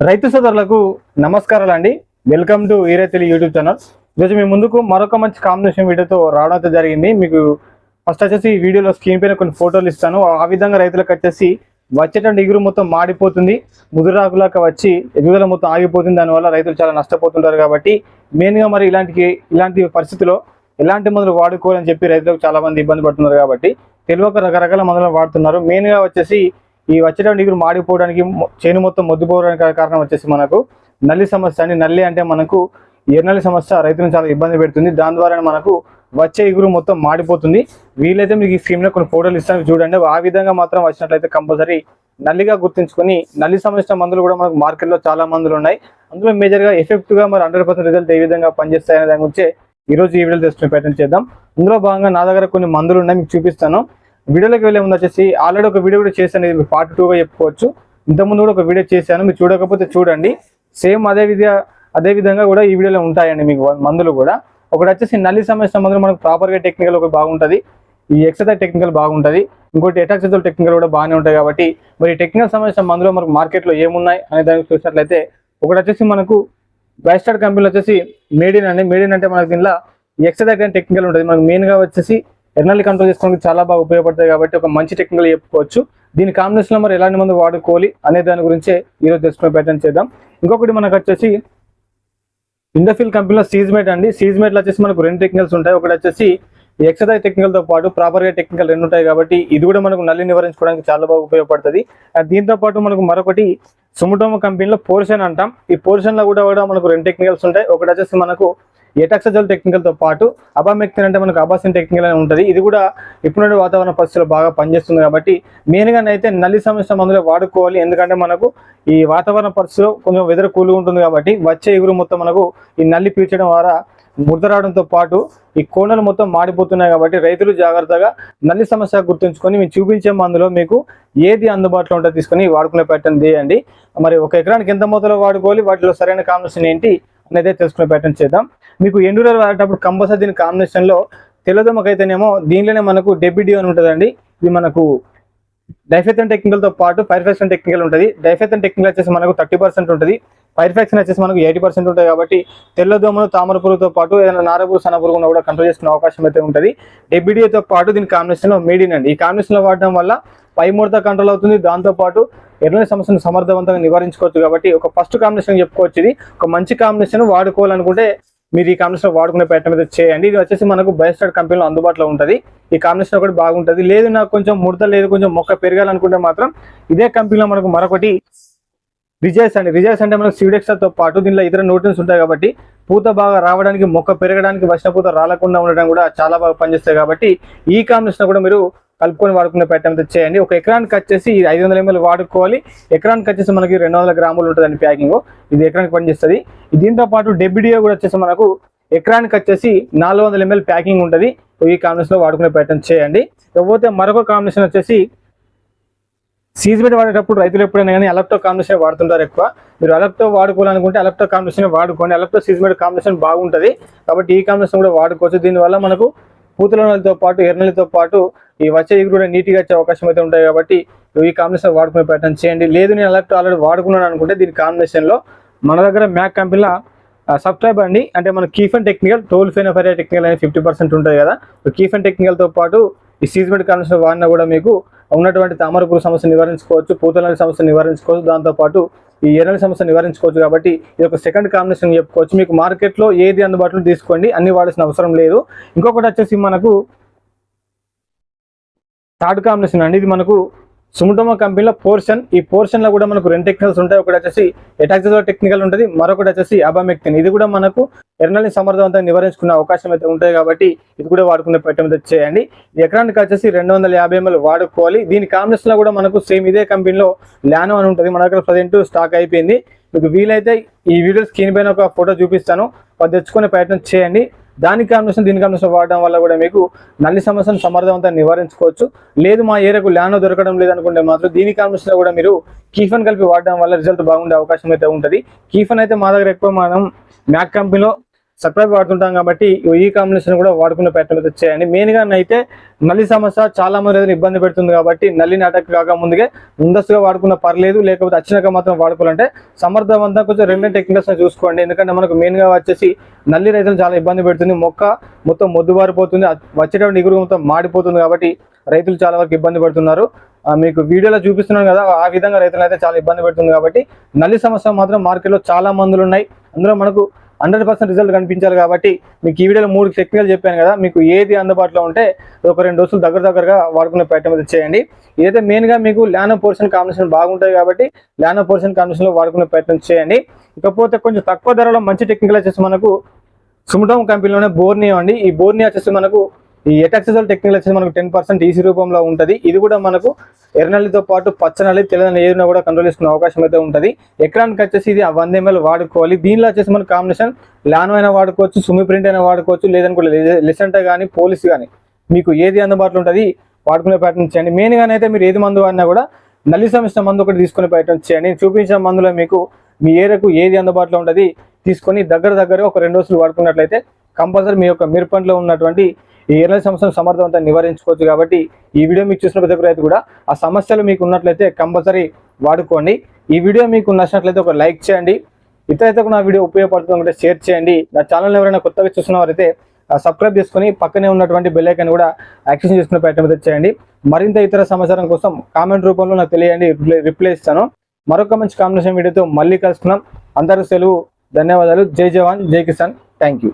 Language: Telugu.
రైతు సోదరులకు నమస్కారాలండి. వెల్కమ్ టు ఈరైతులు యూట్యూబ్ ఛానల్. ఈరోజు మీ ముందుకు మరొక మంచి కాంబినేషన్ వీడియోతో రావడం జరిగింది. మీకు ఫస్ట్ వచ్చేసి ఈ వీడియోలో స్క్రీన్ పైన కొన్ని ఫోటోలు ఇస్తాను. ఆ విధంగా రైతులకు వచ్చేసి వచ్చేటప్పుడు ఇగురు మొత్తం మాడిపోతుంది, ముదురాకులాక వచ్చి ఎదుగుదల మొత్తం ఆగిపోతుంది. దానివల్ల రైతులు చాలా నష్టపోతుంటారు. కాబట్టి మెయిన్గా మరి ఇలాంటి పరిస్థితిలో ఎలాంటి మందులు వాడుకోవాలని చెప్పి రైతులకు చాలా మంది ఇబ్బంది పడుతున్నారు. కాబట్టి తెలియక రకరకాల మందులను వాడుతున్నారు. మెయిన్గా వచ్చేసి ఈ వచ్చేటప్పుడు ఇగురు మాడిపోవడానికి, చేను మొత్తం మొద్దుపోవడానికి కారణం వచ్చేసి మనకు నల్లి సమస్య అండి. నల్లి అంటే మనకు ఎర్రనల్లి సమస్య రైతులను చాలా ఇబ్బంది పెడుతుంది. దాని ద్వారా మనకు వచ్చే ఇగురు మొత్తం మాడిపోతుంది. వీలైతే మీకు ఈ స్క్రీన్ లో కొన్ని ఫోటోలు ఇస్తాను చూడండి. ఆ విధంగా మాత్రం వచ్చినట్లయితే కంపల్సరీ నల్లిగా గుర్తుంచుకొని నల్లి సమస్య మందులు కూడా మనకు మార్కెట్లో చాలా మందులు ఉన్నాయి. అందులో మేజర్గా ఎఫెక్టివ్గా మరి 100% రిజల్ట్ ఏ విధంగా పనిచేస్తాయనే దాని గురించి ఈరోజు ఈ వీడియోలో తెలుసుకునే ప్రయత్నం చేద్దాం. అందులో భాగంగా నా దగ్గర కొన్ని మందులు ఉన్నాయి, మీకు చూపిస్తాను. వీడియోలోకి వెళ్ళే ముందు వచ్చేసి ఆల్రెడీ ఒక వీడియో కూడా చేశాను, ఇది పార్ట్ 2గా చెప్పుకోవచ్చు. ఇంతకుముందు కూడా ఒక వీడియో చేశాను, మీరు చూడకపోతే చూడండి. సేమ్ అదే విధంగా కూడా ఈ వీడియోలో ఉంటాయండి మీకు మందులు కూడా. ఒకటి వచ్చేసి నల్లి సమస్య మందులు మనకు ప్రాపర్గా టెక్నికల్ ఒకటి బాగుంటుంది, ఈ ఎక్సర్సైజ్ టెక్నికల్ బాగుంటుంది, ఇంకోటి ఎటాక్సిజల్ టెక్నికల్ కూడా బాగానే ఉంటాయి. కాబట్టి మరి టెక్నికల్ సమస్య మందులు మనకు మార్కెట్లో ఏమున్నాయి అనే దానికి చూసినట్లయితే ఒకటి వచ్చేసి మనకు బ్యాస్టార్డ్ కంపెనీలో వచ్చేసి మేడిన్ అండి. మేడిన్ అంటే మనకు దీనిలో ఎక్సర్సైజ్ అండ్ టెక్నికల్ ఉంటుంది. మనకు మెయిన్గా వచ్చేసి ఎర్నల్ని కంట్రోల్ చేసుకోవడానికి చాలా బాగా ఉపయోగపడతాయి. కాబట్టి ఒక మంచి టెక్నికల్ చెప్పుకోవచ్చు. దీని కాంబినేషన్లో మరి ఎలాంటి మందు వాడుకోవాలి అనే దాని గురించే ఈరోజు తెలుసుకునే ప్రయత్నం చేద్దాం. ఇంకొకటి మనకు వచ్చేసి ఇండఫిల్ కంపెనీలో సీజ్మేట్ అండి. సీజ్మేట్లో వచ్చేసి మనకు 2 టెక్నికల్స్ ఉంటాయి. ఒకటి వచ్చేసి ఎక్సర్సైజ్ టెక్నికల్తో పాటు ప్రాపర్గా టెక్నికల్ 2 ఉంటాయి. కాబట్టి ఇది కూడా మనకు నల్లి నివారించుకోవడానికి చాలా బాగా ఉపయోగపడుతుంది. దీంతో పాటు మనకు మరొకటి సుముటోమో కంపెనీలో పోర్షన్ అంటాం. ఈ పోర్షన్లో కూడా మనకు 2 టెక్నికల్స్ ఉంటాయి. ఒకటి వచ్చేసి మనకు ఎటాక్సిజల్ టెక్నికల్తో పాటు అబామెక్టిన్ అంటే మనకు అబాసిన్ టెక్నికల్ అని ఉంటుంది. ఇది కూడా ఇప్పుడున్న వాతావరణ పరిస్థితుల్లో బాగా పనిచేస్తుంది. కాబట్టి మెయిన్గా అయితే నల్లి సమస్య మందులో వాడుకోవాలి. ఎందుకంటే మనకు ఈ వాతావరణ పరిస్థితిలో కొంచెం వెదర్ కూల్గా ఉంటుంది. కాబట్టి వచ్చే ఇగురు మొత్తం మనకు ఈ నల్లి పీల్చడం ద్వారా ముడత రావడంతో పాటు ఈ కోణలు మొత్తం మాడిపోతున్నాయి. కాబట్టి రైతులు జాగ్రత్తగా నల్లి సమస్య గుర్తుంచుకొని మేము చూపించే మందులో మీకు ఏది అందుబాటులో ఉంటుందో తీసుకొని వాడుకునే ప్రయత్నం చేయండి. మరి 1 ఎకరానికి ఎంత మొత్తంలో వాడుకోవాలి, వాటిలో సరైన కాంబినేషన్ ఏంటి అనేది తెలుసుకునే ప్రయత్నం చేద్దాం. మీకు ఎండూరర్ వాడేటప్పుడు కంపల్సరీ దీని కాంబినేషన్లో తెల్లదమ్మకైతేనేమో దీనిలోనే మనకు డెబిడి అని ఉంటుందండి. ఇది మనకు డైఫెథన్ టెక్నికల్తో పాటు పైర్ఫాక్సిన్ టెక్నికల్ ఉంటుంది. డైఫెథన్ టెక్నికల్ వచ్చేసి మనకు 30% ఉంటుంది, పైర్ఫాక్సిన్ వచ్చేసి మనకు 80% ఉంటుంది. కాబట్టి తెల్లదోమలు, తామర పురుగుతో పాటు ఏదైనా నారపురుగు, సన్నపురుగు కూడా కంట్రోల్ చేసుకునే అవకాశం అయితే ఉంటుంది. డెబిడితో పాటు దీని కాంబినేషన్లో మేడిన్ అండి. ఈ కాంబినేషన్లో వాడడం వల్ల పై ముడత కంట్రోల్ అవుతుంది, దాంతోపాటు ఎర్రని సమస్యను సమర్థవంతంగా నివారించుకోవచ్చు. కాబట్టి ఒక ఫస్ట్ కాంబినేషన్ చెప్పుకోవచ్చు. ఇది ఒక మంచి కాంబినేషన్. వాడుకోవాలనుకుంటే మీరు ఈ కాంబినేషన్ వాడుకునే ప్రయత్నం అయితే చేయండి. ఇది వచ్చేసి మనకు బయోస్టార్డ్ కంపెనీలో అందుబాటులో ఉంటుంది. ఈ కాంబినేషన్ ఒకటి బాగుంటుంది. లేదు నాకు కొంచెం ముడత లేదు, కొంచెం మొక్క పెరగాలనుకుంటే మాత్రం ఇదే కంపెనీలో మనకు మరొకటి రిజైస్ అండి. రిజైస్ అంటే మనకు సీడెక్స్తో పాటు దీనిలో ఇతర న్యూట్రియన్స్ ఉంటాయి. కాబట్టి పూత బాగా రావడానికి, మొక్క పెరగడానికి, వర్ష పూత రాలకుండా ఉండడం కూడా చాలా బాగా పనిచేస్తాయి. కాబట్టి ఈ కాంబినేషన్ కూడా మీరు కలుపుకొని వాడుకునే ప్రయత్నం చేయండి. 1 ఎకరానికి వచ్చేసి 500 ml వాడుకోవాలి. ఎకరానికి వచ్చేసి మనకి 200 గ్రాములు ఉంటుందండి ప్యాకింగ్. ఇది ఎకరానికి పనిచేస్తుంది. దీంతో పాటు డెబిడియో కూడా వచ్చేసి మనకు ఎకరానికి వచ్చేసి 400 ml ప్యాకింగ్ ఉంటుంది. ఈ కాంబినేషన్లో వాడుకునే ప్రయత్నం చేయండి. ఇకపోతే మరొక కాంబినేషన్ వచ్చేసి సీజ్మేట్ వాడేటప్పుడు రైతులు ఎప్పుడైనా కానీ అలెప్టో కాంబినేషన్ వాడుతుంటారు ఎక్కువ. మీరు అలెప్టో వాడుకోవాలనుకుంటే అలెప్టో కాంబినేషన్ వాడుకోండి. అలెప్టో సీజ్మేట్ కాంబినేషన్ బాగుంటుంది. కాబట్టి ఈ కాంబినేషన్ కూడా వాడుకోవచ్చు. దీనివల్ల మనకు పూతల నల్లితో పాటు ఎర్రనల్లితో పాటు ఈ వచ్చే ఇగురు కూడా నీట్గా వచ్చే అవకాశం అయితే ఉంటాయి. కాబట్టి ఈ కాంబినేషన్ వాడుకునే ప్రయత్నం చేయండి. లేదు నేను అలెప్టో ఆల్రెడీ వాడుకున్నాను అనుకుంటే దీని కాంబినేషన్లో మన దగ్గర మ్యాక్ కంపెనీలో సబ్స్క్రైబ్ అండి, అంటే మన కీఫెన్ టెక్నికల్, టోల్ఫెనోఫెరా టెక్నికల్ అనేది 50% ఉంటుంది కదా. కీఫెన్ టెక్నికల్తో పాటు ఈ సీజ్మేట్ కాంబినేషన్ వాడినా కూడా మీకు ఉన్నటువంటి తామర పురుగు సమస్య నివారించుకోవచ్చు, పూతల సమస్య నివారించుకోవచ్చు, దాంతోపాటు ఈ ఎర్రని సమస్య నివారించుకోవచ్చు. కాబట్టి ఇది ఒక సెకండ్ కాంబినేషన్ చెప్పుకోవచ్చు. మీకు మార్కెట్లో ఏది అందుబాటులో తీసుకోండి, అన్ని వాడాల్సిన అవసరం లేదు. ఇంకొకటి వచ్చేసి మనకు థర్డ్ కాంబినేషన్ అండి. ఇది మనకు సుముటోమో కంపెనీలో పోర్షన్. ఈ పోర్షన్లో కూడా మనకు 2 టెక్నికల్స్ ఉంటాయి. ఒకటి వచ్చేసి ఎటాక్సిజల్ టెక్నికల్ ఉంటుంది, మరొకటి వచ్చేసి అబామెక్టిన్. ఇది కూడా మనకు ఎర్రనల్ని సమర్థవంతంగా నివారించుకునే అవకాశం అయితే ఉంటాయి. కాబట్టి ఇది కూడా వాడుకునే ప్రయత్నం అయితే చేయండి. ఎకరానికి వచ్చేసి 250 ml వాడుకోవాలి. దీని కాంబినేషన్లో కూడా మనకు సేమ్ ఇదే కంపెనీలో లానో అని ఉంటుంది. మన దగ్గర ప్రజెంట్ స్టాక్ అయిపోయింది. మీకు వీలైతే ఈ వీడియో స్క్రీన్ పైన ఒక ఫోటో చూపిస్తాను, అది తెచ్చుకునే ప్రయత్నం చేయండి. దీని కాంబినేషన్ వాడడం వల్ల కూడా మీకు నల్లి సమస్యను సమర్థవంతంగా నివారించుకోవచ్చు. లేదు మా ఏరియాకు లానో దొరకడం లేదనుకుంటే మాత్రం దీని కాంబినేషన్లో కూడా మీరు కీఫన్ కలిపి వాడడం వల్ల రిజల్ట్ బాగుండే అవకాశం అయితే ఉంటుంది. కీఫన్ అయితే మా దగ్గర ఎక్కువ మనం మ్యాక్ కంపెనీలో సబ్స్క్రైబ్ వాడుతుంటాం కాబట్టి ఈ కాంబినేషన్ కూడా వాడుకునే ప్రయత్నం అయితే చేయండి. మెయిన్గా అయితే నల్లి సమస్య చాలా మంది రైతులు ఇబ్బంది పెడుతుంది కాబట్టి నల్లిని అటాక్ కాక ముందస్తుగా వాడుకున్న పర్లేదు, లేకపోతే వచ్చినాక మాత్రం వాడుకోవాలంటే సమర్థవంతంగా కొంచెం రెండు టెక్నికల్స్ చూసుకోండి. ఎందుకంటే మనకు మెయిన్గా వచ్చేసి నల్లి రైతులు చాలా ఇబ్బంది పెడుతుంది, మొక్క మొత్తం మొద్దుబారిపోతుంది, వచ్చేటప్పుడు ఇగురు మొత్తం మాడిపోతుంది కాబట్టి రైతులు చాలా వరకు ఇబ్బంది పడుతున్నారు. మీకు వీడియోలో చూపిస్తున్నాను కదా, ఆ విధంగా రైతులు అయితే చాలా ఇబ్బంది పెడుతుంది కాబట్టి నల్లి సమస్య మాత్రం మార్కెట్లో చాలా మందులు ఉన్నాయి. అందులో మనకు 100% రిజల్ట్ కనిపించాలి కాబట్టి మీకు ఈ వీడియోలో 3 టెక్నికల్ చెప్పాను కదా, మీకు ఏది అందుబాటులో ఉంటే ఒక 2 డోసులు దగ్గరగా వాడుకునే ప్రయత్నం అయితే చేయండి. ఇదైతే మెయిన్గా మీకు ల్యానో పోర్షన్ కాంబినేషన్ బాగుంటుంది కాబట్టి ల్యానో పోర్షన్ కాంబినేషన్లో వాడుకునే ప్రయత్నం చేయండి. ఇకపోతే కొంచెం తక్కువ ధరలో మంచి టెక్నికల్ వచ్చేసి మనకు సుమటోమ్ కంపెనీలోనే బోర్నియా అండి. ఈ బోర్నియా వచ్చేసి మనకు ఈ ఎటాక్సిజల్ టెక్నికల్ వచ్చేసి మనకు 10% ఈసీ రూపంలో ఉంటుంది. ఇది కూడా మనకు ఎర్రనల్లితో పాటు పచ్చనల్లి తెల్లనల్లి ఏదైనా కూడా కంట్రోల్ చేసుకునే అవకాశం అయితే ఉంటుంది. ఎకరానికి వచ్చేసి ఇది 100 ml వాడుకోవాలి. దీనిలో వచ్చేసి మన కాంబినేషన్ ల్యానో అయినా వాడుకోవచ్చు, సుమి ప్రింట్ అయినా వాడుకోవచ్చు, లేదనుకుంటే లెసెంటా కానీ పోలీస్ కానీ మీకు ఏది అందుబాటులో ఉంటుంది వాడుకునే ప్రయత్నం చేయండి. మెయిన్గానైతే మీరు ఏది మందు వాడినా కూడా నల్లి సమస్య మందు ఒకటి తీసుకునే ప్రయత్నం చేయండి. చూపించిన మందులో మీకు మీ ఏరియాకు ఏది అందుబాటులో ఉంటుంది తీసుకొని దగ్గర ఒక 2 డోసులు వాడుకున్నట్లయితే కంపల్సరీ మీ యొక్క మిరపంలో ఉన్నటువంటి ఈ ఎర్రనల్లి సమస్యను సమర్థవంతంగా నివారించుకోవచ్చు. కాబట్టి ఈ వీడియో మీకు చూసిన ప్రతి ఒక్క రైతు కూడా ఆ సమస్యలు మీకు ఉన్నట్లయితే కంపల్సరీ వాడుకోండి. ఈ వీడియో మీకు నచ్చినట్లయితే ఒక లైక్ చేయండి, ఇతరులకు నా వీడియో ఉపయోగపడుతుందంటే షేర్ చేయండి. నా ఛానల్ ఎవరైనా కొత్తగా చూస్తున్న వారైతే సబ్స్క్రైబ్ చేసుకొని పక్కనే ఉన్నటువంటి బెల్ ఐకాన్ కూడా యాక్టివేషన్ చేసుకునే ప్రయత్నం అయితే చేయండి. మరింత ఇతర సమాచారం కోసం కామెంట్ రూపంలో నాకు తెలియండి, రిప్లై ఇస్తాను. మరొక మంచి కాంబినేషన్ వీడియోతో మళ్ళీ కలుసుకున్నాం. అందరూ సెలవు. ధన్యవాదాలు. జై జవాన్, జై కిసాన్. Thank you.